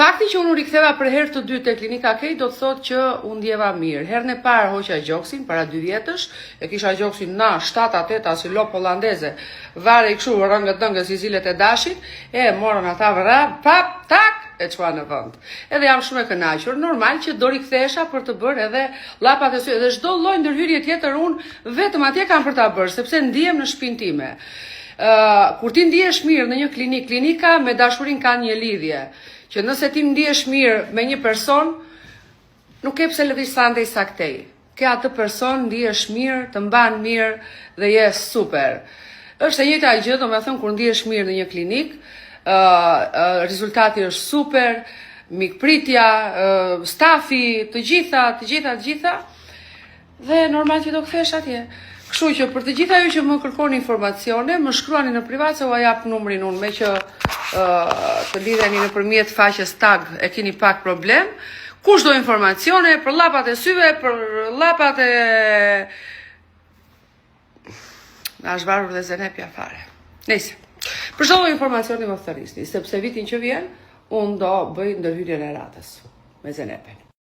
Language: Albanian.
Fakti që unë riktheva për herë të dytë te klinika Kej do të thotë që unë ndjeva mirë. Herën e parë hoqa gjoksin para 2 vjetësh, e kisha gjoksin na 7-8 si lop hollandeze. Vare i kështu rëngët si zilet e dashit, e morën ata vrap, pap, tak, e çua në vend. Edhe jam shumë e kënaqur, normal që do rikthesha për të bërë edhe llapat e sy, edhe çdo lloj ndërhyrje tjetër unë vetëm atje kam për ta bërë, sepse ndihem në shtëpinë time. Kur ti ndihesh mirë në një klinik, klinika me dashurinë ka një lidhje, që nëse ti ndihesh mirë me një person, nuk ke pse lëvish sa ndej saktej. Ke atë person, ndihesh mirë, të mban mirë dhe je super. Është e njëjta gjë, domethënë kur ndihesh mirë në një klinik, rezultati është super, mikpritja, stafi, të gjitha, dhe normal që do kthesh atje. Kështu që për të gjitha ju që më kërkoni informacione, më shkruani në privat se u jap numrin unë, me që të lidheni nëpërmjet faqes tag e keni pak problem. Kushdo informacione për llapat e syve, për llapat e na është varur dhe zenepja fare. Nëse për çdo informacioni më thërrisni, sepse vitin që vjen unë do bëj ndërhyrjen e ratës me zenepen.